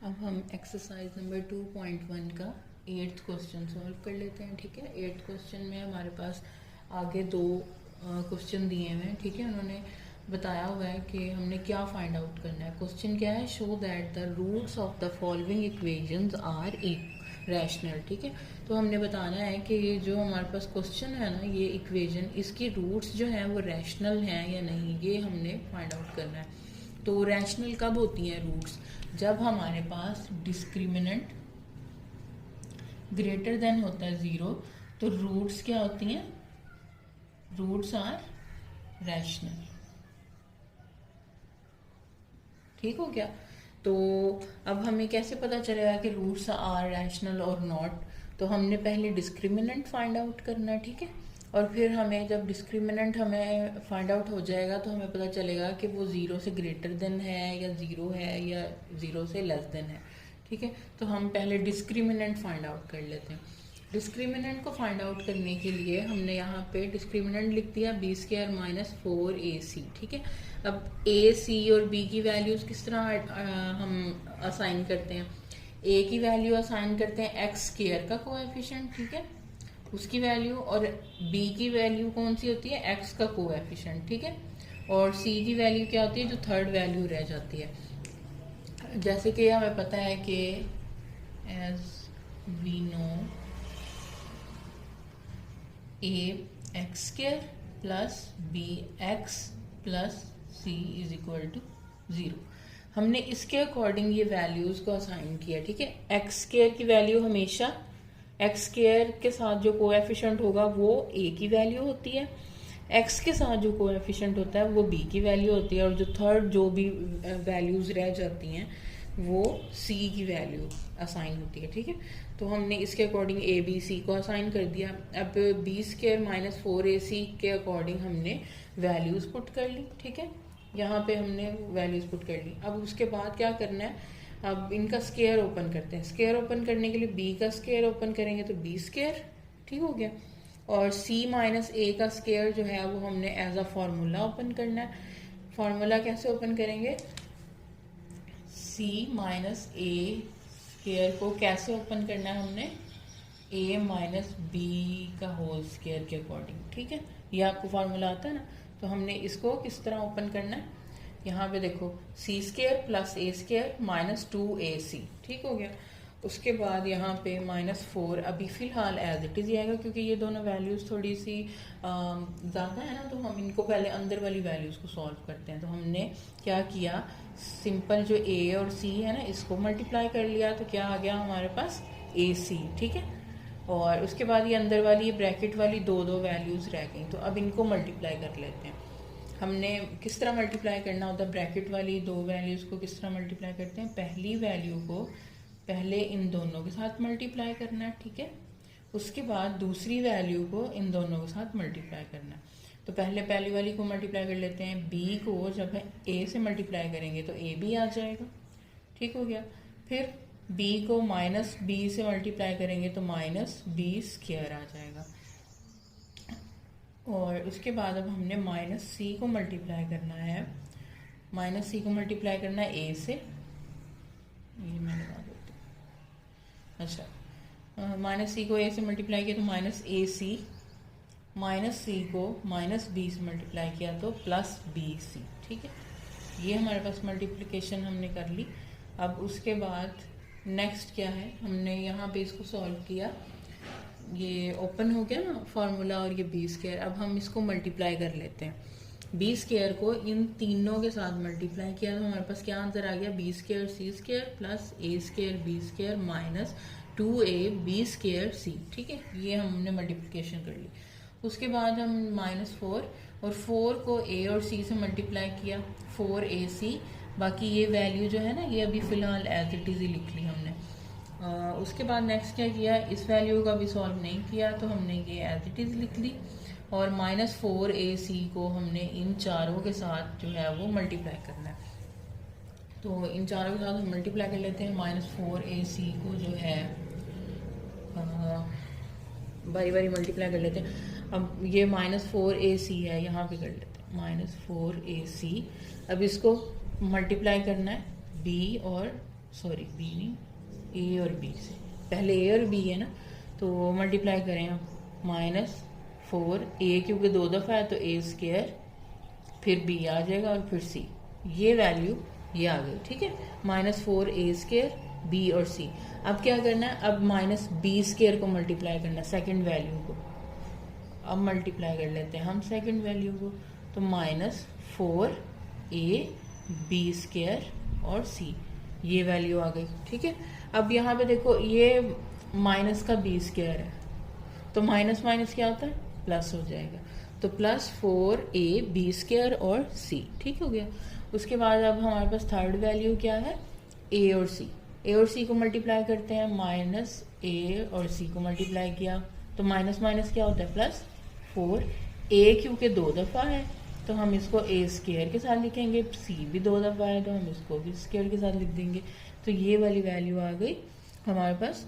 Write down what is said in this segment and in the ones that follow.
अब हम exercise number 2.1 का 8th क्वेश्चन सॉल्व कर लेते हैं। ठीक है, 8th क्वेश्चन में हमारे पास आगे दो क्वेश्चन दिए हुए हैं। ठीक है, उन्होंने बताया हुआ है कि हमने क्या फाइंड आउट करना है। क्वेश्चन क्या है, show that the roots of the following equations are rational. ठीक है, तो हमने बताना है कि ये जो हमारे पास क्वेश्चन है ना, ये इक्वेशन, इसकी रूट्स जो हैं वो रैशनल हैं या नहीं, ये हमने फाइंड आउट करना है। तो रैशनल कब होती हैं रूट्स, जब हमारे पास डिस्क्रिमिनेंट ग्रेटर देन होता है 0, तो रूट्स क्या होती हैं, रूट्स आर रैशनल। ठीक हो गया। तो अब हमें कैसे पता चलेगा कि रूट्स आर रैशनल और नॉट, तो हमने पहले डिस्क्रिमिनेंट फाइंड आउट करना है। ठीक है, और फिर हमें जब डिस्क्रिमिनेंट हमें फाइंड आउट हो जाएगा तो हमें पता चलेगा कि वो 0 से ग्रेटर देन है या 0 है या 0 से लेस देन है। ठीक है, तो हम पहले डिस्क्रिमिनेंट फाइंड आउट कर लेते हैं। डिस्क्रिमिनेंट को फाइंड आउट करने के लिए हमने यहाँ पे डिस्क्रिमिनेंट लिख दिया b² माइनस 4ac। ठीक है, अब a, c और b की वैल्यूज किस तरह हम असाइन करते हैं। a की वैल्यू असाइन करते हैं x² का कोएफिशिएंट, ठीक है, उसकी वैल्यू, और b की वैल्यू कौन सी होती है, x का कोएफिशिएंट। ठीक है, और c की वैल्यू क्या होती है, जो थर्ड वैल्यू रह जाती है। जैसे कि हमें पता है कि as we know ax² plus bx plus c is equal to 0। हमने इसके अकॉर्डिंग ये वैल्यूज को असाइन किया। ठीक है, x² की वैल्यू हमेशा x² के साथ जो कोएफिशिएंट होगा वो a की वैल्यू होती है, x के साथ जो कोएफिशिएंट होता है वो b की वैल्यू होती है, और जो थर्ड जो भी वैल्यूज रह जाती हैं वो c की वैल्यू असाइन होती है। ठीक है, तो हमने इसके अकॉर्डिंग a b c को असाइन कर दिया। अब b² माइनस 4ac के अकॉर्डिंग हमने वैल्यूज पुट कर ली। ठीक है, यहाँ पे हमने वैल्यूज पुट कर ली। अब उसके बाद क्या करना है, अब इनका स्क्वायर ओपन करते हैं। स्क्वायर ओपन करने के लिए b का स्क्वायर ओपन करेंगे तो b², ठीक हो गया, और c माइनस a का स्क्वायर जो है वो हमने एज अ फॉर्मूला ओपन करना है। फॉर्मूला कैसे ओपन करेंगे, c माइनस a स्क्वायर को कैसे ओपन करना है हमने, a माइनस b का होल स्क्वायर के अकॉर्डिंग। ठीक है, ये आपको फॉर्मूला आता है ना, तो हमने इसको किस तरह ओपन करना है, यहाँ पे देखो c² plus a² minus 2ac। ठीक हो गया, उसके बाद यहाँ पे माइनस 4, अभी फिलहाल एज इट इज आएगा क्योंकि ये दोनों वैल्यूज थोड़ी सी ज़्यादा है ना, तो हम इनको पहले अंदर वाली वैल्यूज को सॉल्व करते हैं। तो हमने क्या किया, सिंपल जो a और c है ना, इसको मल्टीप्लाई कर लिया, तो क्या आ गया हमारे पास ac। ठीक है, और उसके बाद ये अंदर वाली ये ब्रैकेट वाली दो वैल्यूज रह गई, तो अब इनको मल्टीप्लाई कर लेते हैं। हमने किस तरह मल्टीप्लाई करना होता है, ब्रैकेट वाली दो वैल्यूज को किस तरह मल्टीप्लाई करते हैं, पहली वैल्यू को पहले इन दोनों के साथ मल्टीप्लाई करना है। ठीक है, उसके बाद दूसरी वैल्यू को इन दोनों के साथ मल्टीप्लाई करना है। तो पहले पहली वाली को मल्टीप्लाई कर लेते हैं, b को जब a से मल्टीप्लाई करेंगे तो a भी आ जाएगा। ठीक हो गया, फिर b को माइनस b से मल्टीप्लाई करेंगे तो माइनस b² आ जाएगा, और उसके बाद अब हमने माइनस c को मल्टीप्लाई करना है, माइनस c को मल्टीप्लाई करना है a से, ये मैं लगा देती हूँ। अच्छा, माइनस c को a से मल्टीप्लाई किया तो माइनस ac, माइनस c को माइनस b से मल्टीप्लाई किया तो प्लस bc। ठीक है, ये हमारे पास मल्टीप्लिकेशन हमने कर ली। अब उसके बाद नेक्स्ट क्या है, हमने यहाँ पे इसको सॉल्व किया, ये ओपन हो गया ना फॉर्मूला, और ये b²। अब हम इसको मल्टीप्लाई कर लेते हैं, b² को इन तीनों के साथ मल्टीप्लाई किया तो हमारे पास क्या आंसर आ गया, b² c² plus a² b² minus 2a b² c। ठीक है, ये हमने मल्टीप्लिकेशन कर ली। उसके बाद हम माइनस 4 और 4 को a और c से मल्टीप्लाई किया, 4ac। बाकी ये वैल्यू जो है ना, ये अभी फ़िलहाल एज इट इज़ ही लिख ली हमने। उसके बाद नेक्स्ट क्या किया, इस वैल्यू का भी सॉल्व नहीं किया तो हमने ये एज इट इज़ लिख ली, और माइनस 4ac को हमने इन चारों के साथ जो है वो मल्टीप्लाई करना है। तो इन चारों के साथ हम मल्टीप्लाई कर लेते हैं, माइनस 4ac को जो है बारी बारी मल्टीप्लाई कर लेते हैं। अब ये माइनस 4ac है, यहाँ पे कर लेते हैं माइनस 4ac। अब इसको मल्टीप्लाई करना है b और सॉरी बी नहीं, ए और बी से, पहले ए और बी है ना, तो मल्टीप्लाई करें आप, -4 ए क्योंकि 2 दफ़ा है तो ए स्क्वायर, फिर बी आ जाएगा और फिर सी, ये वैल्यू ये आ गई, ठीक है। -4 ए स्क्वायर, बी और सी। अब क्या करना है, अब -b स्क्वायर को मल्टीप्लाई करना है, सेकंड वैल्यू को। अब मल्टीप्लाई कर लेते हैं हम सेकंड वैल्यू को, तो -4 ए बी स्क्वायर और सी, ये वैल्यू आ गई, ठीक है। अब यहाँ पे देखो ये माइनस का बी स्क्वायर है, तो माइनस माइनस क्या होता है, प्लस हो जाएगा, तो +4 ए बी स्क्वायर और सी, ठीक हो गया। उसके बाद अब हमारे पास थर्ड वैल्यू क्या है, ए और सी। ए और सी को मल्टीप्लाई करते हैं, माइनस ए और सी को मल्टीप्लाई किया तो माइनस माइनस क्या होता है, +4 ए क्योंकि 2 दफ़ा है तो हम इसको ए स्क्वायर के साथ लिखेंगे, सी भी 2 दफ़ा है तो हम इसको भी स्क्वायर के साथ लिख देंगे। तो ये वाली वैल्यू आ गई हमारे पास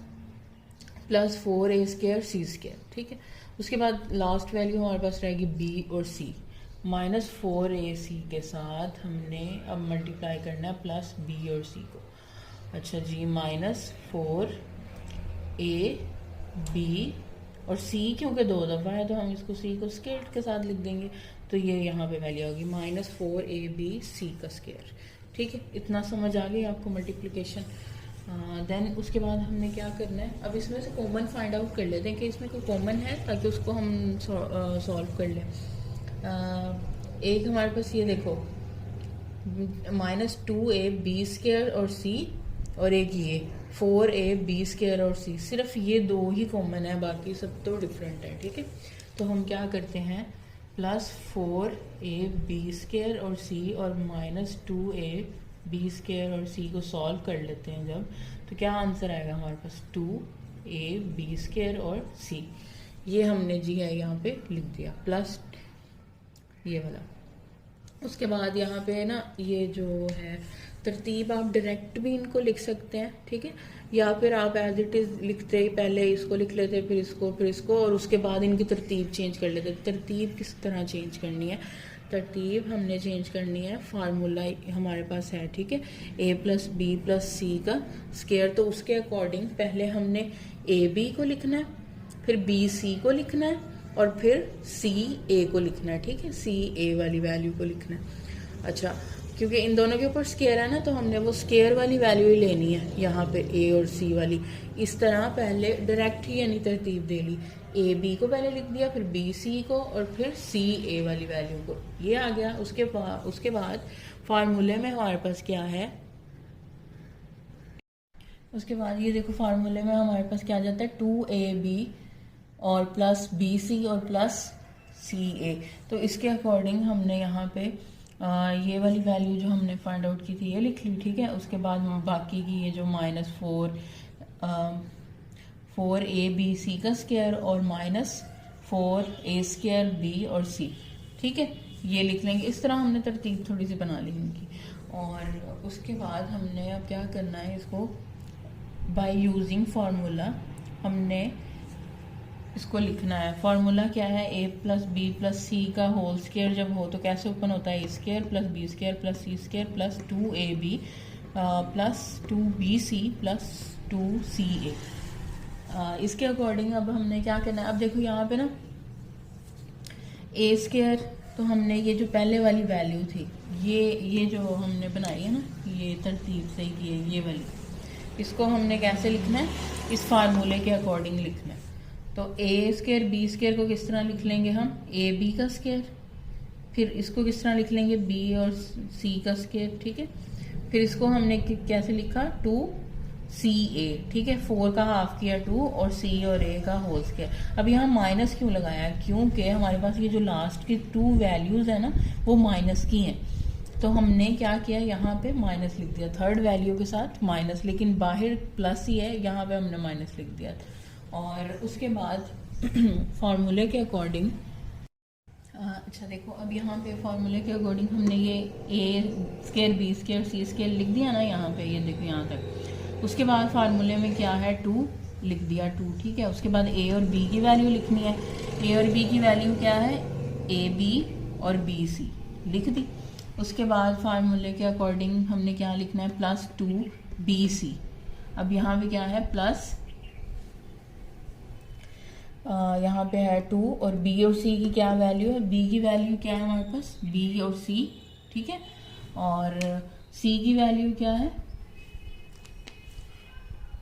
+4 ए स्क्वायर सी स्क्वायर, ठीक है। उसके बाद लास्ट वैल्यू हमारे पास रहेगी बी और सी। -4 ए सी के साथ हमने अब मल्टीप्लाई करना है प्लस बी और सी को। अच्छा जी, -4 ए बी और सी क्योंकि 2 दफ़ा है तो हम इसको सी को स्क्वायर के साथ लिख देंगे, तो ये यहाँ पे वैल्यू होगी -4 ए बी सी का स्क्वायर, ठीक है। इतना समझ आ गई आपको मल्टीप्लिकेशन। देन उसके बाद हमने क्या करना है, अब इसमें से कॉमन फाइंड आउट कर लेते हैं कि इसमें कोई कॉमन है ताकि उसको हम सॉल्व कर लें। एक हमारे पास ये देखो -2 ए बी स्क्वायर और सी, और एक ये 4 ए बी स्क्वायर और सी, सिर्फ ये 2 ही कॉमन है, बाकी सब तो डिफरेंट है, ठीक है। तो हम क्या करते हैं, +4 ए बी स्क्वायर और सी और -2 ए बी स्क्वायर और सी को सॉल्व कर लेते हैं जब, तो क्या आंसर आएगा हमारे पास, 2 ए बी स्क्वायर और सी। ये हमने जी है यहाँ पे लिख दिया प्लस ये वाला। उसके बाद यहाँ पे ना ये जो है तरतीब, आप डायरेक्ट भी इनको लिख सकते हैं, ठीक है, या फिर आप एज इट इज़ लिखते ही पहले इसको लिख लेते फिर इसको और उसके बाद इनकी तरतीब चेंज कर लेते। तरतीब किस तरह चेंज करनी है, तरतीब हमने चेंज करनी है, फार्मूला हमारे पास है, ठीक है, a + b + c का स्क्वायर, तो उसके अकॉर्डिंग पहले हमने ए बी को लिखना है, फिर बी सी को लिखना है और फिर सी ए को लिखना है, ठीक है, सी ए वाली वैल्यू को लिखना है। अच्छा, क्योंकि इन दोनों के ऊपर स्क्वायर है ना, तो हमने वो स्क्वायर वाली वैल्यू ही लेनी है यहाँ पे, ए और सी वाली। इस तरह पहले डायरेक्ट ही यानी तरतीब दे ली, ए बी को पहले लिख दिया, फिर बी सी को और फिर सी ए वाली वैल्यू को, ये आ गया। उसके बाद फार्मूले में हमारे पास क्या है, उसके बाद ये देखो फार्मूले में हमारे पास क्या आ जाता है, 2ab और प्लस बी सी और प्लस सी ए। तो इसके अकॉर्डिंग हमने यहाँ पे ये वाली वैल्यू जो हमने फाइंड आउट की थी ये लिख ली, ठीक है। उसके बाद बाकी की ये जो -4 ए बी सी का स्क्वायर और -4 ए स्क्वायर बी और सी, ठीक है, ये लिख लेंगे। इस तरह हमने तरतीब थोड़ी सी बना ली इनकी। और उसके बाद हमने अब क्या करना है, इसको बाय यूजिंग फार्मूला हमने इसको लिखना है। फार्मूला क्या है, a + b + c का होल स्क्वायर जब हो तो कैसे ओपन होता है, a² + b² + c² + 2ab + 2bc + 2ca। इसके अकॉर्डिंग अब हमने क्या करना है, अब देखो यहाँ पे ना a² तो हमने ये जो पहले वाली वैल्यू थी ये जो हमने बनाई है ना, ये तरतीब से की है ये वाली, इसको हमने कैसे लिखना है, इस फार्मूले के अकॉर्डिंग लिखना है। तो a² b² को किस तरह लिख लेंगे हम, ए बी का स्क्वायर, फिर इसको किस तरह लिख लेंगे, b और c का स्क्वायर, ठीक है। फिर इसको हमने कैसे लिखा, 2ca, ठीक है, 4 का हाफ किया 2 और c और a का होल स्क्वायर। अब यहाँ माइनस क्यों लगाया है, क्योंकि हमारे पास ये जो लास्ट की 2 वैल्यूज है ना वो माइनस की हैं, तो हमने क्या किया, यहाँ पे माइनस लिख दिया, थर्ड वैल्यू के साथ माइनस, लेकिन बाहर प्लस ही है, यहाँ पे हमने माइनस लिख दिया। और उसके बाद फार्मूले के अकॉर्डिंग अच्छा देखो, अब यहाँ पे फार्मूले के अकॉर्डिंग हमने ये a² b² c² लिख दिया ना यहाँ पे, ये देखो यहाँ तक। उसके बाद फार्मूले में क्या है, 2 लिख दिया 2, ठीक है। उसके बाद a और b की वैल्यू लिखनी है, a और b की वैल्यू क्या है, ab और bc लिख दी। उसके बाद फार्मूले के अकॉर्डिंग हमने क्या लिखना है, +2 बी सी। अब यहाँ पे क्या है प्लस, यहाँ पे है 2 और बी और सी की क्या वैल्यू है, बी की वैल्यू क्या है हमारे पास, बी और सी, ठीक है, और सी की वैल्यू क्या है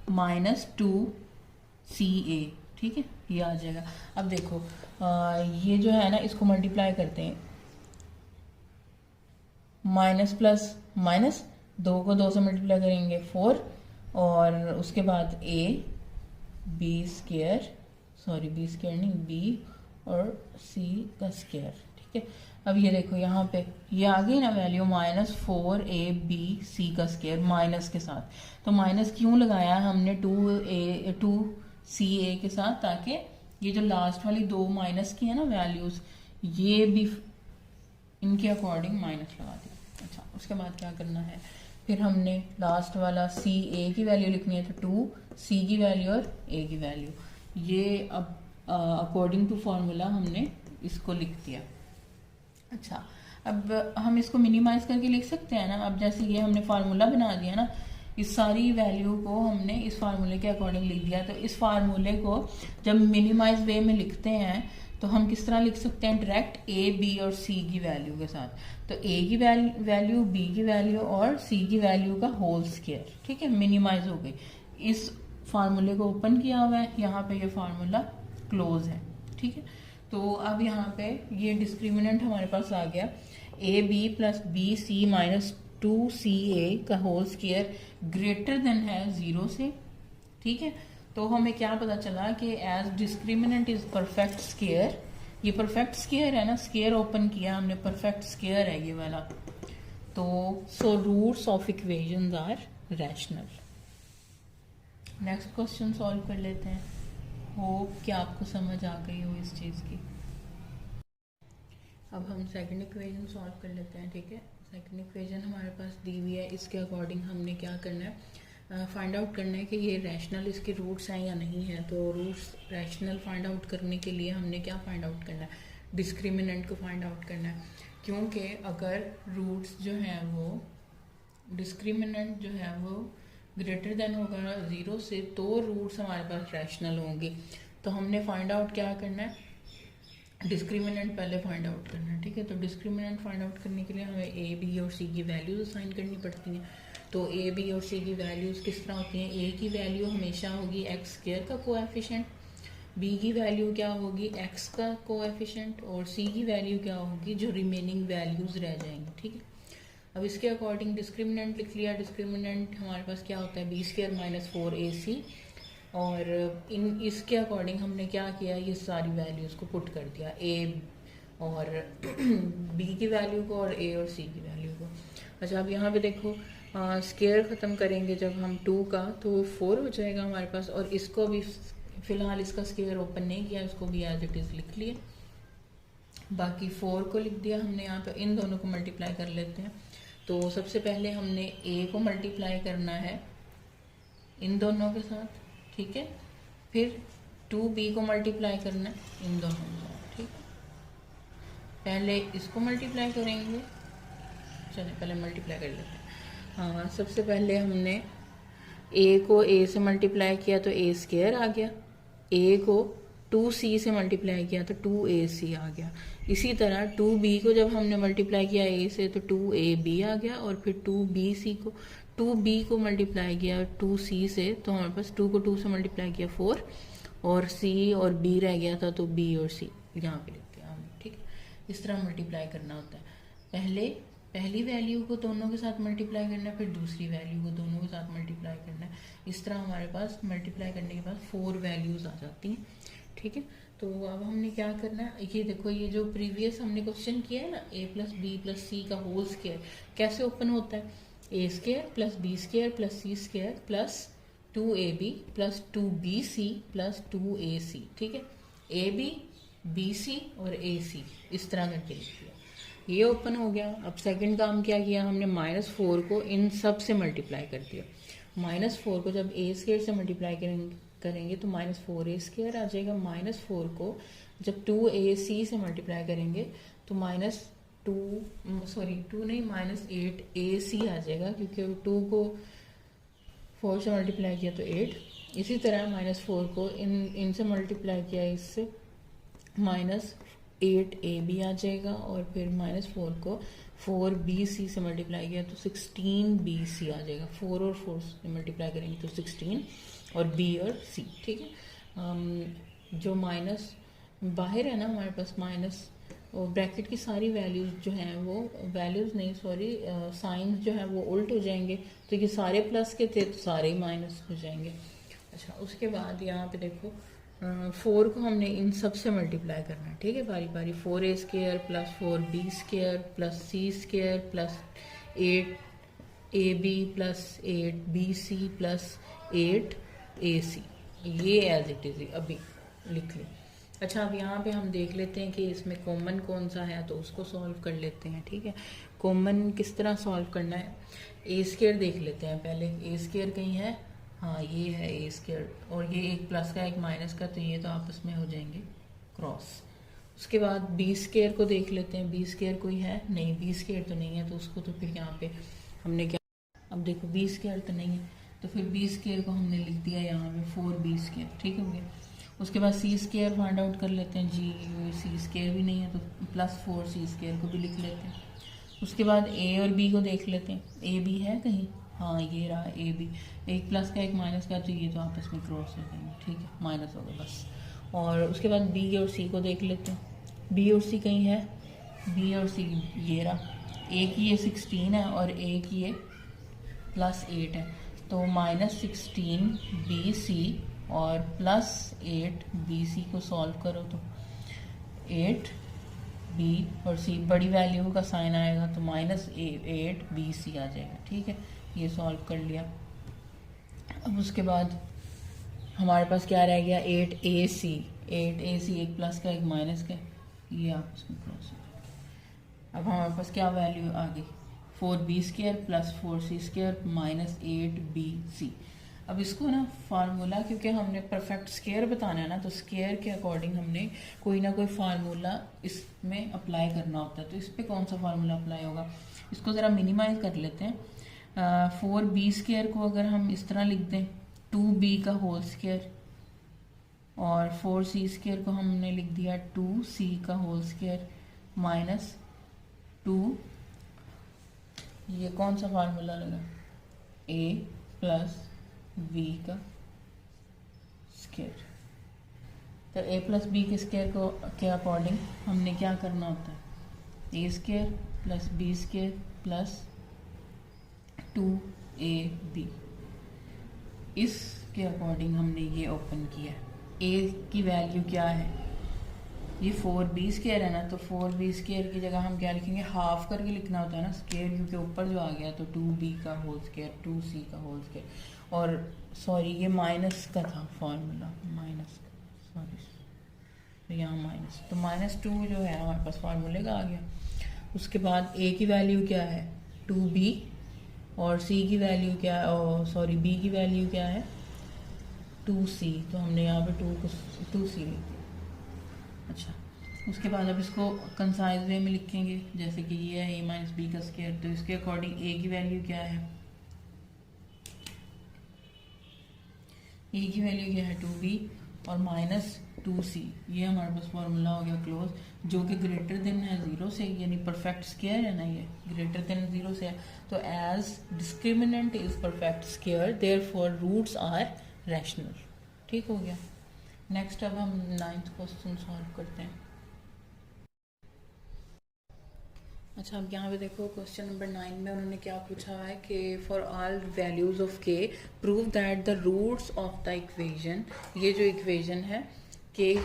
-2CA, ठीक है, ये आ जाएगा। अब देखो ये जो है ना इसको मल्टीप्लाई करते हैं, माइनस प्लस माइनस, 2 को 2 से मल्टीप्लाई करेंगे 4, और उसके बाद a b square, sorry b square नहीं, b और c का स्क्वायर, ठीक है। अब ये देखो यहाँ पे ये आ गई ना वैल्यू -4ab c का स्क्वायर माइनस के साथ। तो माइनस क्यों लगाया हमने 2ca के साथ, ताकि ये जो लास्ट वाली 2 माइनस की है ना वैल्यूज, ये भी इनके अकॉर्डिंग माइनस लगा दिया। अच्छा, उसके बाद क्या करना है, फिर हमने लास्ट वाला सी ए की वैल्यू लिखनी है, तो 2c की वैल्यू और a की वैल्यू, ये अब अकॉर्डिंग टू फॉर्मूला हमने इसको लिख दिया। अच्छा, अब हम इसको मिनिमाइज करके लिख सकते हैं ना। अब जैसे ये हमने फार्मूला बना दिया ना, इस सारी वैल्यू को हमने इस फार्मूले के अकॉर्डिंग लिख दिया। तो इस फार्मूले को जब मिनिमाइज वे में लिखते हैं तो हम किस तरह लिख सकते हैं, डायरेक्ट ए बी और सी की वैल्यू के साथ। तो ए की वैल्यू, बी की वैल्यू और सी की वैल्यू का होल स्क्वायर, ठीक है, मिनिमाइज हो गई। इस फार्मूले को ओपन किया हुआ है, यहाँ पे ये फार्मूला क्लोज है, ठीक है। तो अब यहाँ पे ये डिस्क्रिमिनेंट हमारे पास आ गया, A B plus B C minus 2CA का होल स्क्वायर ग्रेटर देन है 0 से, ठीक है। तो हमें क्या पता चला कि as discriminant is perfect square, ये परफेक्ट स्क्वायर है ना, स्क्वायर ओपन किया हमने, परफेक्ट स्क्वायर है ये वाला। तो so roots of equations are rational. Next question solve कर लेते हैं। होप कि आपको समझ आ गई हो इस चीज़ की। अब हम सेकंड इक्वेशन सॉल्व कर लेते हैं, ठीक है। सेकंड इक्वेशन हमारे पास दी हुई है, इसके अकॉर्डिंग हमने क्या करना है, फाइंड आउट करना है कि ये रैशनल इसके रूट्स हैं या नहीं है। तो रूट्स रैशनल फाइंड आउट करने के लिए हमने क्या फाइंड आउट करना है, डिस्क्रिमिनेंट को फाइंड आउट करना है। क्योंकि अगर रूट्स जो हैं वो, डिस्क्रिमिनेंट जो है वो ग्रेटर देन होगा 0 से, तो रूट्स हमारे पास रैशनल होंगे। तो हमने फाइंड आउट क्या करना है, डिस्क्रिमिनेंट पहले फाइंड आउट करना है, ठीक है। तो डिस्क्रिमिनेंट फाइंड आउट करने के लिए हमें ए बी और सी की वैल्यूज असाइन करनी पड़ती हैं। तो ए बी और सी की वैल्यूज किस तरह होती हैं, ए की वैल्यू हमेशा होगी एक्स स्क्वायर का कोएफिशिएंट, बी की वैल्यू क्या होगी एक्स का कोएफिशिएंट, और सी की वैल्यू क्या होगी जो रिमेनिंग वैल्यूज रह जाएंगी, ठीक है। अब इसके अकॉर्डिंग डिस्क्रिमिनेंट लिख लिया। डिस्क्रिमिनेंट हमारे पास क्या होता है, बी स्क्वायर माइनस 4ac, और इन इसके अकॉर्डिंग हमने क्या किया, ये सारी वैल्यूज को पुट कर दिया, ए और बी की वैल्यू को और ए और सी की वैल्यू को। अच्छा, अब यहाँ पे देखो स्क्वायर ख़त्म करेंगे जब हम 2 का, तो 4 हो जाएगा हमारे पास। और इसको भी फिलहाल इसका स्क्वायर ओपन नहीं किया, इसको भी एज इट इज़ लिख लिए। बाकी 4 को लिख दिया हमने यहाँ पे। इन दोनों को मल्टीप्लाई कर लेते हैं। तो सबसे पहले हमने ए को मल्टीप्लाई करना है इन दोनों के साथ, ठीक है। फिर 2b को मल्टीप्लाई करना है इन दोनों के साथ, ठीक है। पहले इसको मल्टीप्लाई करेंगे, चलिए पहले मल्टीप्लाई कर लेते हैं। हाँ, सबसे पहले हमने a को a से मल्टीप्लाई किया तो a स्क्वायर आ गया, a को 2c से मल्टीप्लाई किया तो 2ac आ गया। इसी तरह 2b को जब हमने मल्टीप्लाई किया a से तो 2ab आ गया, और फिर 2b को मल्टीप्लाई किया 2c से, तो हमारे पास 2 को 2 से मल्टीप्लाई किया 4, और c और b रह गया था तो b और c यहाँ पे लिख दिया हमने, ठीक है। इस तरह मल्टीप्लाई करना होता है। पहले पहली वैल्यू को दोनों के साथ मल्टीप्लाई करना है, फिर दूसरी वैल्यू को दोनों के साथ मल्टीप्लाई करना है। इस तरह हमारे पास मल्टीप्लाई करने के बाद 4 वैल्यूज आ जाती हैं, ठीक है। तो अब हमने क्या करना है, ये देखो, ये जो प्रीवियस हमने क्वेश्चन किया है ना, a plus B plus C का होल स्क्वायर कैसे ओपन होता है, A square plus B square plus C square plus 2ab plus 2bc plus 2ac, ठीक है। ab, bc और ac इस तरह करके लिख दिया, ये ओपन हो गया। अब सेकंड काम क्या किया हमने, -4 को इन सब से मल्टीप्लाई कर दिया। -4 को जब a स्क्वायर से मल्टीप्लाई करेंगे तो -4a स्क्वायर आ जाएगा। -4 को जब 2ac से मल्टीप्लाई करेंगे तो -8ac आ जाएगा, क्योंकि 2 को 4 से मल्टीप्लाई किया तो 8, इसी तरह -4 को इनसे मल्टीप्लाई किया इससे -8ab आ जाएगा, और फिर -4 को 4bc से मल्टीप्लाई किया तो 16bc आ जाएगा। 4 और 4 से मल्टीप्लाई करेंगे तो 16 और b और c, ठीक है। जो माइनस बाहर है ना हमारे पास माइनस, और ब्रैकेट की सारी वैल्यूज जो हैं वो वैल्यूज नहीं सॉरी साइंस जो है वो उल्ट हो जाएंगे, तो ये सारे प्लस के थे तो सारे ही माइनस हो जाएंगे। अच्छा, उसके बाद यहाँ पे देखो 4 को हमने इन सब से मल्टीप्लाई करना है, ठीक है, बारी बारी। 4a² plus 4b² plus c² plus 8ab plus 8bc plus 8ac, ये एज इट इज अभी लिख लें। अच्छा, अब यहाँ पे हम देख लेते हैं कि इसमें कॉमन कौन सा है, तो उसको सॉल्व कर लेते हैं, ठीक है। कॉमन किस तरह सॉल्व करना है, a² देख लेते हैं पहले। a² कहीं है, हाँ ये है a², और ये एक प्लस का एक माइनस का, तो ये तो आपस में हो जाएंगे क्रॉस। उसके बाद b² को देख लेते हैं, b² कोई है नहीं, b² तो नहीं है, तो उसको तो फिर यहाँ पे हमने क्या, अब देखो b² तो नहीं है, तो फिर b² को हमने लिख दिया यहाँ पे 4b², ठीक हो गया। उसके बाद c² फाइंड आउट कर लेते हैं, c² भी नहीं है तो प्लस 4c² को भी लिख लेते हैं। उसके बाद a और b को देख लेते हैं, a b है कहीं, हाँ ये रहा a b, एक प्लस का एक माइनस का, तो ये तो आपस में क्रॉस हो जाएंगे, ठीक है, माइनस होगा बस। और उसके बाद b और c को देख लेते हैं, b और c कहीं है, b और c ये रहा, एक ये 16 है और एक ये प्लस 8 है, तो -16bc और प्लस 8bc को सॉल्व करो तो 8b और c बड़ी वैल्यू का साइन आएगा तो -8bc आ जाएगा, ठीक है, ये सॉल्व कर लिया। अब उसके बाद हमारे पास क्या रह गया, 8ac, एक प्लस का एक माइनस का, ये आपस में क्रॉस हो जाएगा। अब हमारे पास क्या वैल्यू आ गई, 4b² प्लस 4c² -8bc। अब इसको ना फार्मूला, क्योंकि हमने परफेक्ट स्क्वायर बताना है ना, तो स्क्वायर के अकॉर्डिंग हमने कोई ना कोई फार्मूला इसमें अप्लाई करना होता है, तो इस पे कौन सा फार्मूला अप्लाई होगा, इसको ज़रा मिनिमाइज कर लेते हैं। 4b² को अगर हम इस तरह लिख दें 2b का होल स्क्वायर, और 4c² को हमने लिख दिया 2c का होल स्क्वायर -2, ये कौन सा फार्मूला लगा, a प्लस b का स्क्वायर। तो a प्लस b के स्क्वायर के अकॉर्डिंग हमने क्या करना होता है, a² plus b² plus 2ab, इसके अकॉर्डिंग हमने ये ओपन किया। a की वैल्यू क्या है, ये 4b² है ना, तो 4b² की जगह हम क्या लिखेंगे, हाफ करके लिखना होता है ना स्क्वायर, क्योंकि ऊपर जो आ गया तो 2b का होल स्क्वायर 2c का होल स्क्वायर, और सॉरी ये माइनस का था फॉर्मूला, माइनस का, सॉरी तो यहाँ माइनस, तो -2 जो है हमारे पास फार्मूले का आ गया। उसके बाद a की वैल्यू क्या है 2b, और c की वैल्यू क्या है, सॉरी b की वैल्यू क्या है 2c, तो हमने यहाँ पे 2c लिख दिया। अच्छा, उसके बाद अब इसको कंसाइज वे में लिखेंगे, जैसे कि ये है a माइनस बी का स्क्वायर, तो इसके अकॉर्डिंग a की वैल्यू क्या है, a की वैल्यू क्या है 2b और -2c, ये हमारे पास फॉर्मूला हो गया क्लोज, जो कि ग्रेटर देन है 0 से, यानी परफेक्ट स्क्वायर है ना, ये ग्रेटर देन 0 से है, तो as discriminant is perfect square therefore roots are rational, ठीक हो गया। नेक्स्ट अब हम 9th क्वेश्चन सॉल्व करते हैं। अच्छा, अब यहाँ पे देखो क्वेश्चन नंबर 9 में उन्होंने क्या पूछा है कि for all values of k prove that the roots of the equation, ये जो इक्वेशन है k =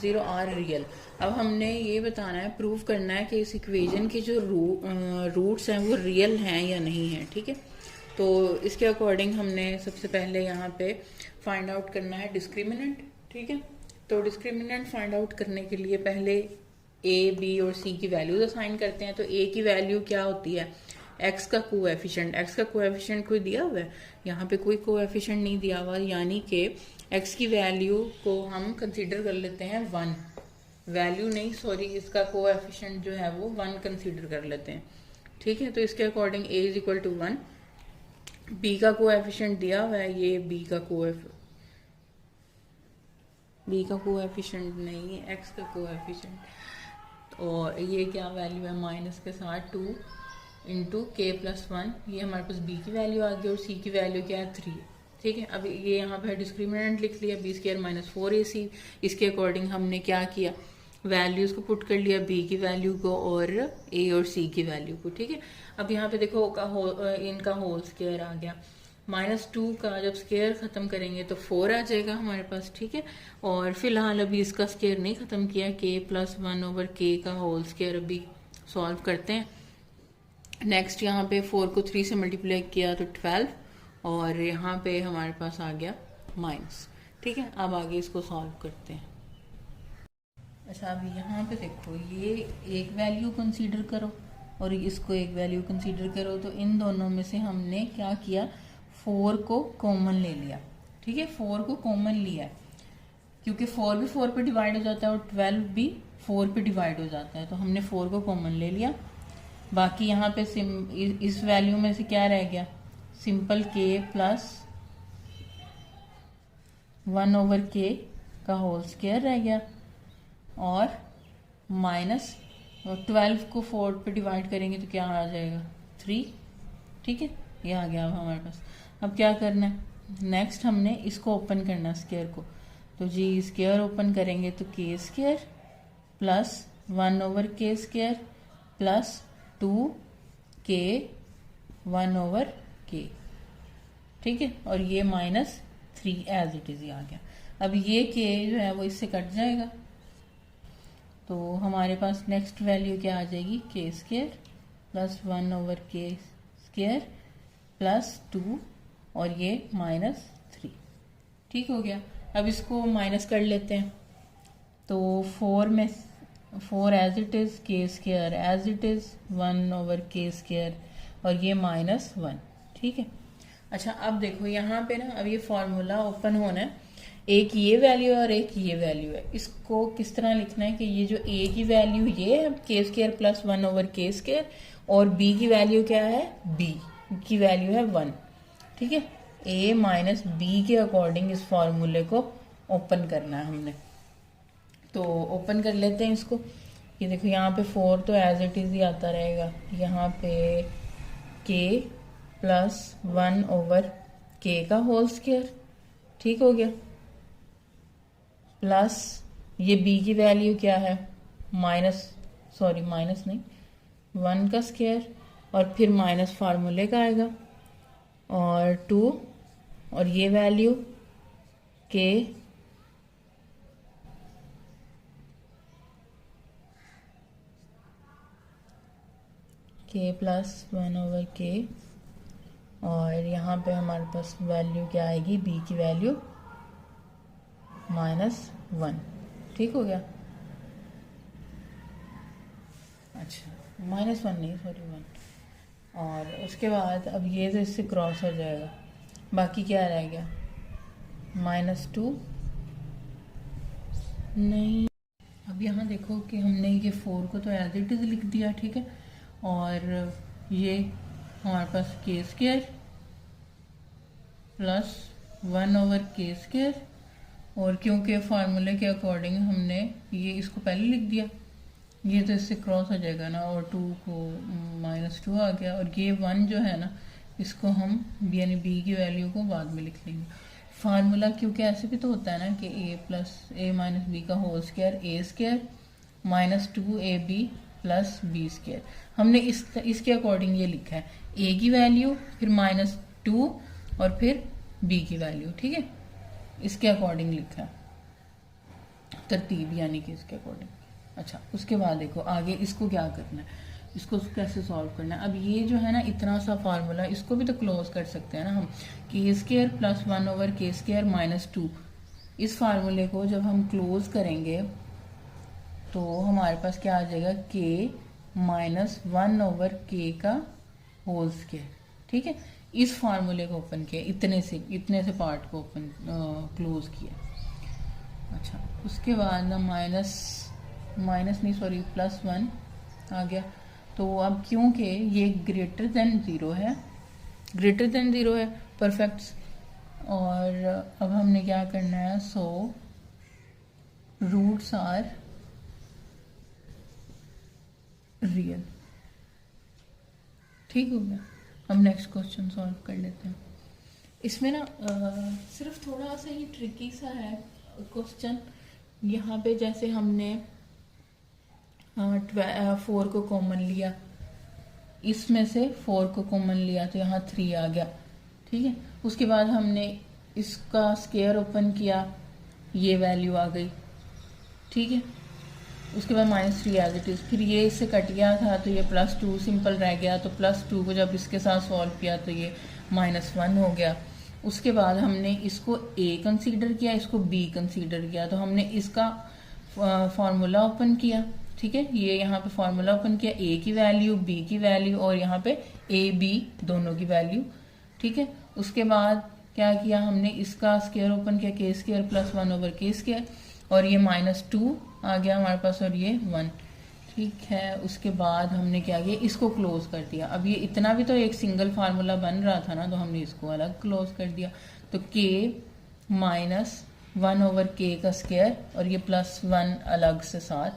0 आर रियल। अब हमने ये बताना है, प्रूव करना है कि इस इक्वेशन के जो रूट्स हैं वो रियल हैं या नहीं है, ठीक है। तो इसके अकॉर्डिंग हमने सबसे पहले यहाँ पे फाइंड आउट करना है डिस्क्रिमिनेंट, ठीक है। तो डिस्क्रिमिनेंट फाइंड आउट करने के लिए पहले a, b और c की वैल्यूज असाइन करते हैं। तो a की वैल्यू क्या होती है, x का कोएफिशिएंट, x का कोएफिशिएंट कोई दिया हुआ है, यहाँ पे कोई कोएफिशिएंट नहीं दिया हुआ, यानी कि x की वैल्यू को हम कंसीडर कर लेते हैं 1, वैल्यू नहीं सॉरी, इसका कोएफिशिएंट जो है वो 1 कंसीडर कर लेते हैं, ठीक है। तो इसके अकॉर्डिंग a = 1, बी का कोएफिशिएंट दिया हुआ है, ये बी का कोएफिशिएंट नहीं है, एक्स का कोएफिशिएंट। और ये क्या वैल्यू है, माइनस के साथ 2 इंटू के प्लस 1, ये हमारे पास बी की वैल्यू आ गई और सी की वैल्यू क्या है 3 है। ठीक है, अब ये यहाँ पे डिस्क्रिमिनेंट लिख लिया, बी स्क्वायर माइनस 4ac। इसके अकॉर्डिंग हमने क्या किया, वैल्यूज को पुट कर लिया, बी की वैल्यू को और ए और सी की वैल्यू को। ठीक है, अब यहाँ पे देखो इनका होल स्क्वायर आ गया, -2 का जब स्क्वायर खत्म करेंगे तो 4 आ जाएगा हमारे पास। ठीक है, और फिलहाल अभी इसका स्क्वायर नहीं खत्म किया, के प्लस 1 ओवर के का होल स्क्वायर अभी सॉल्व करते हैं। नेक्स्ट यहाँ पे 4 को 3 से मल्टीप्लाई किया तो 12, और यहाँ पे हमारे पास आ गया माइनस। ठीक है, अब आगे इसको सॉल्व करते हैं। अच्छा, अब यहाँ पे देखो, ये एक वैल्यू कंसीडर करो और इसको एक वैल्यू कंसीडर करो, तो इन दोनों में से हमने क्या किया, 4 को कॉमन ले लिया। ठीक है, 4 को कॉमन लिया क्योंकि 4 भी 4 पे डिवाइड हो जाता है और 12 भी 4 पे डिवाइड हो जाता है, तो हमने 4 को कॉमन ले लिया। बाकी यहाँ पे इस वैल्यू में से क्या रह गया, सिंपल के प्लस 1 ओवर के का होल स्क्वायर रह गया, और माइनस 12 को 4 पे डिवाइड करेंगे तो क्या आ जाएगा 3। ठीक है, ये आ गया अब हमारे पास। अब क्या करना है, नेक्स्ट हमने इसको ओपन करना है स्क्वायर को, तो जी स्क्वायर ओपन करेंगे तो के square plus 1 over k square plus 2 के 1 ओवर के। ठीक है, और ये -3 एज इट इज आ गया। अब ये के जो है वो इससे कट जाएगा, तो हमारे पास नेक्स्ट वैल्यू क्या आ जाएगी, के square plus 1 over k square plus 2 और ये -3। ठीक हो गया, अब इसको माइनस कर लेते हैं, तो 4 as it is, k square as it is 1 over k square और ये -1। ठीक है, अच्छा अब देखो यहाँ पे ना, अब ये फॉर्मूला ओपन होना है, एक ये वैल्यू है और एक ये वैल्यू है। इसको किस तरह लिखना है कि ये जो ए की वैल्यू ये है के square plus 1 over k square, और बी की वैल्यू क्या है, बी की वैल्यू है 1। ठीक है, ए माइनस बी के अकॉर्डिंग इस फॉर्मूले को ओपन करना है हमने, तो ओपन कर लेते हैं इसको। ये देखो यहाँ पे 4 तो एज इट इज ही आता रहेगा, यहाँ पे के प्लस 1 ओवर के का होल स्क्वायर, ठीक हो गया, प्लस ये b की वैल्यू क्या है, माइनस नहीं 1 का स्क्वायर, और फिर माइनस फार्मूले का आएगा, और 2 और ये वैल्यू के प्लस 1 ओवर के, और यहाँ पे हमारे पास वैल्यू क्या आएगी, b की वैल्यू -1। ठीक हो गया, अच्छा -1 नहीं 1। और उसके बाद अब ये तो इससे क्रॉस हो जाएगा, बाकी क्या रह गया, -2 नहीं। अब यहाँ देखो कि हमने ये 4 को तो एज इट इज लिख दिया, ठीक है, और ये हमारे पास के square plus 1 over k square, और क्योंकि फार्मूले के अकॉर्डिंग हमने ये इसको पहले लिख दिया, ये तो इससे क्रॉस हो जाएगा ना, और 2 को -2 आ गया, और ये 1 जो है ना, इसको हम यानी b की वैल्यू को बाद में लिख लेंगे। फार्मूला क्योंकि ऐसे भी तो होता है ना कि a plus a minus B का whole square a square -2ab plus b square, हमने इसके अकॉर्डिंग ये लिखा है, a की वैल्यू फिर -2 और फिर b की वैल्यू, ठीक है, इसके अकॉर्डिंग लिखा है तरतीब, यानी कि इसके अकॉर्डिंग। अच्छा, उसके बाद देखो आगे इसको क्या करना है, इसको कैसे सॉल्व करना है। अब ये जो है ना इतना सा फार्मूला, इसको भी तो क्लोज कर सकते हैं ना हम, के square plus 1 over k square -2, इस फार्मूले को जब हम क्लोज करेंगे तो हमारे पास क्या आ जाएगा, के -1 ओवर के का होल स्क्वायर। ठीक है, इस फार्मूले को ओपन किया, इतने से पार्ट को ओपन क्लोज किया। अच्छा, उसके बाद ना +1 आ गया, तो अब क्योंकि ये ग्रेटर देन 0 है ग्रेटर देन 0 है, परफेक्ट। और अब हमने क्या करना है, सो रूट्स आर रियल। ठीक हो गया। अब नेक्स्ट क्वेश्चन सॉल्व कर लेते हैं। इसमें ना सिर्फ थोड़ा सा ही ट्रिकी सा है क्वेश्चन। यहाँ पे जैसे हमने 4 को कॉमन लिया, इसमें से 4 को कॉमन लिया तो यहाँ 3 आ गया, ठीक है। उसके बाद हमने इसका स्क्वायर ओपन किया, ये वैल्यू आ गई, ठीक है। उसके बाद -3 एज इट इज़, फिर ये इससे कट गया था तो ये +2 सिंपल रह गया, तो +2 को जब इसके साथ सॉल्व किया तो ये -1 हो गया। उसके बाद हमने इसको A कंसीडर किया, इसको B कंसीडर किया, तो हमने इसका फार्मूला ओपन किया, ठीक है। ये यहाँ पे फार्मूला ओपन किया, A की वैल्यू, B की वैल्यू और यहाँ पे A B दोनों की वैल्यू, ठीक है। उसके बाद क्या किया हमने, इसका स्क्वायर ओपन किया, k² + 1/k², और ये -2 आ गया हमारे पास और ये 1, ठीक है। उसके बाद हमने क्या किया, इसको क्लोज कर दिया। अब ये इतना भी तो एक सिंगल फार्मूला बन रहा था ना, तो हमने इसको अलग क्लोज कर दिया, तो k - 1/k² और ये +1 अलग से साथ,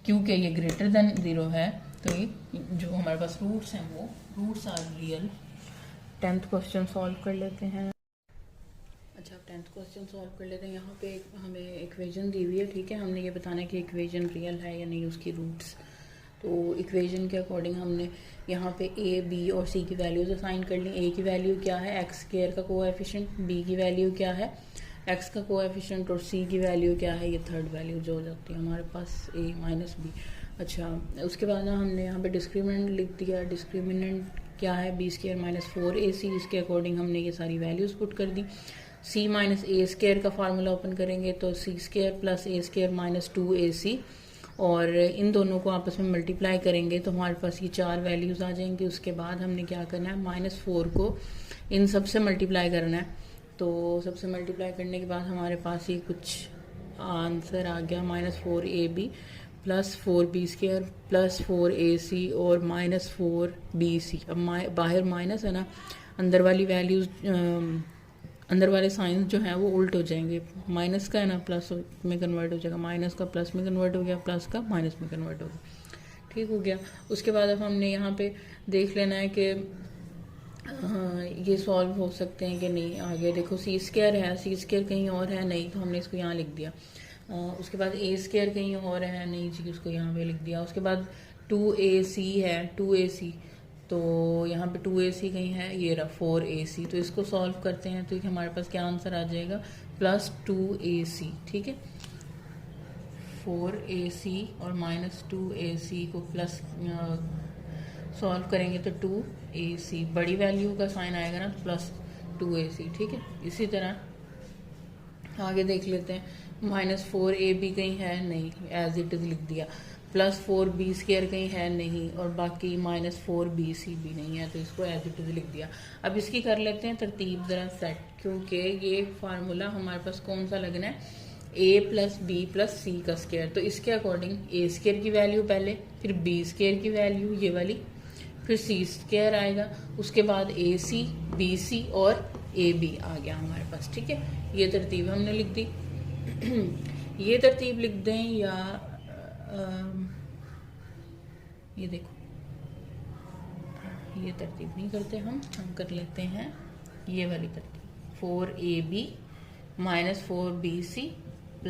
क्योंकि ये ग्रेटर देन 0 है तो ये जो हमारे पास रूट्स हैं वो roots are real. 10th question solve कर लेते हैं। अच्छा, अब 10th क्वेश्चन सॉल्व कर लेते हैं। यहाँ पे हमें इक्वेशन दी हुई है, ठीक है। हमने ये बताना है कि इक्वेशन रियल है या नहीं, उसकी रूट्स। तो इक्वेशन के अकॉर्डिंग हमने यहाँ पे A, B और C की वैल्यूज असाइन कर ली। A की वैल्यू क्या है, x² का कोएफिशिएंट, B की वैल्यू क्या है, x का कोएफिशिएंट, और C की वैल्यू क्या है, ये थर्ड वैल्यू जो हो जाती है हमारे पास A - B। अच्छा, उसके बाद ना हमने यहाँ पे डिस्क्रिमिनेंट लिख दिया। डिस्क्रिमिनेंट क्या है, B² - 4AC। इसके अकॉर्डिंग हमने ये सारी वैल्यूज पुट कर दी। C - A² का फार्मूला ओपन करेंगे तो C² + A² - 2AC, और इन दोनों को आपस में मल्टीप्लाई करेंगे तो हमारे पास ये 4 वैल्यूज आ जाएंगी। उसके बाद हमने क्या करना है, -4 को इन सब से मल्टीप्लाई करना है। तो सबसे मल्टीप्लाई करने के बाद हमारे पास ये कुछ आंसर आ गया, -4AB + 4B² + 4AC और -4BC। अब बाहर माइनस है ना, अंदर वाली वैल्यूज, अंदर वाले साइंस जो हैं वो उल्ट हो जाएंगे। माइनस का है ना प्लस में कन्वर्ट हो जाएगा, माइनस का प्लस में कन्वर्ट हो गया, प्लस का माइनस में कन्वर्ट हो गया, ठीक हो गया। उसके बाद अब हमने यहाँ पे देख लेना है कि ये सॉल्व हो सकते हैं कि नहीं। आगे देखो C² है, C² कहीं और है, नहीं तो हमने इसको यहाँ लिख दिया। उसके बाद A² कहीं और है, नहीं जी, उसको यहाँ पे लिख दिया। उसके बाद 2AC है, 2AC, तो यहाँ पे 2AC कहीं है, ये रहा 4AC। तो इसको सॉल्व करते हैं तो हमारे पास क्या आंसर आ जाएगा, +2AC, ठीक है। 4AC और -2AC को प्लस सॉल्व करेंगे तो 2AC, बड़ी वैल्यू का साइन आएगा ना, तो +2AC, ठीक है। इसी तरह आगे देख लेते हैं। -4AB कहीं है, नहीं, एज इट इज लिख दिया। +4B² कहीं है, नहीं, और बाकी -4BC भी नहीं है, तो इसको एज इट इज लिख दिया। अब इसकी कर लेते हैं तरतीब ज़रा सेट, क्योंकि ये फार्मूला हमारे पास कौन सा लगना है, A + B + C का स्क्वायर। तो इसके अकॉर्डिंग A² की वैल्यू पहले, फिर B² की वैल्यू ये वाली, फिर C² आएगा, उसके बाद AC, BC और AB आ गया हमारे पास, ठीक है। ये तरतीब हमने लिख दी। ये तरतीब लिख दें या ये देखो, ये तरतीब नहीं करते हम कर लेते हैं ये वाली तरतीब, 4AB - 4BC +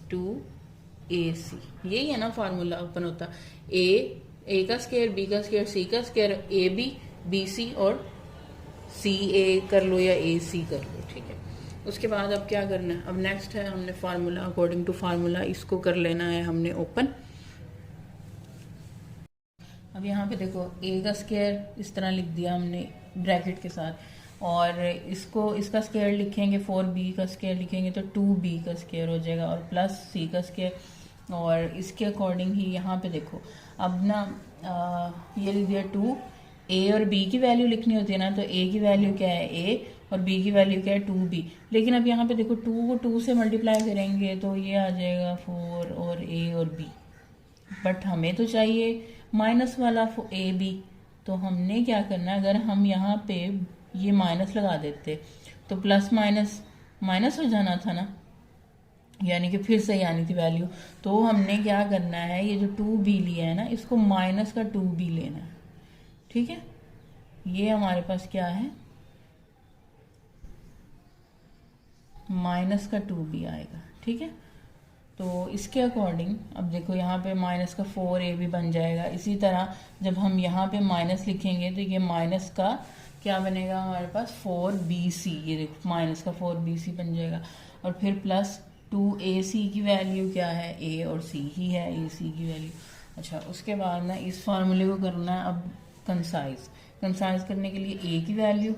2AC। यही है ना फार्मूला ओपन होता, A का स्क्वायर, B का स्क्वायर, C का स्क्वायर, AB BC और CA कर लो या AC कर लो, ठीक है। उसके बाद अब क्या करना है, अब नेक्स्ट है हमने फार्मूला, अकॉर्डिंग टू फार्मूला इसको कर लेना है हमने ओपन। अब यहाँ पे देखो A का स्क्वायर इस तरह लिख दिया हमने ब्रैकेट के साथ, और इसको इसका स्क्वायर लिखेंगे, 4B का स्क्वायर लिखेंगे तो 2B का स्क्वायर हो जाएगा, और प्लस C का स्क्वायर, और इसके अकॉर्डिंग ही यहाँ पे देखो अब ना ये लिख दिया 2। A और B की वैल्यू लिखनी होती है ना, तो A की वैल्यू क्या है A और B की वैल्यू क्या है 2B। लेकिन अब यहाँ पे देखो 2 को 2 से मल्टीप्लाई करेंगे तो ये आ जाएगा 4 और A और B, बट हमें तो चाहिए माइनस वाला AB। तो हमने क्या करना है, अगर हम यहाँ पे ये माइनस लगा देते तो प्लस माइनस माइनस हो जाना था ना, यानी कि फिर सही आनी थी वैल्यू। तो हमने क्या करना है, ये जो 2b लिया है ना, इसको माइनस का 2b लेना है, ठीक है। ये हमारे पास क्या है, माइनस का 2b आएगा, ठीक है। तो इसके अकॉर्डिंग अब देखो यहाँ पे माइनस का 4a भी बन जाएगा। इसी तरह जब हम यहाँ पे माइनस लिखेंगे तो ये माइनस का क्या बनेगा हमारे पास, 4bc, ये देखो माइनस का 4bc बन जाएगा। और फिर प्लस 2ac की वैल्यू क्या है, a और c ही है, ac की वैल्यू। अच्छा, उसके बाद ना इस फार्मूले को करना है अब कंसाइज करने के लिए a की वैल्यू,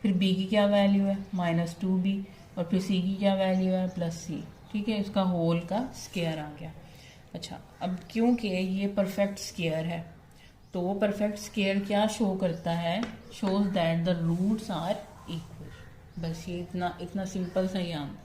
फिर b की क्या वैल्यू है, -2b, और फिर c की क्या वैल्यू है, +c, ठीक है। इसका होल का स्क्वायर आ गया। अच्छा, अब क्योंकि ये परफेक्ट स्क्वायर है तो वो परफेक्ट स्क्वायर क्या शो करता है, shows that the roots are equal. बस ये इतना सिंपल सा ही आंसर।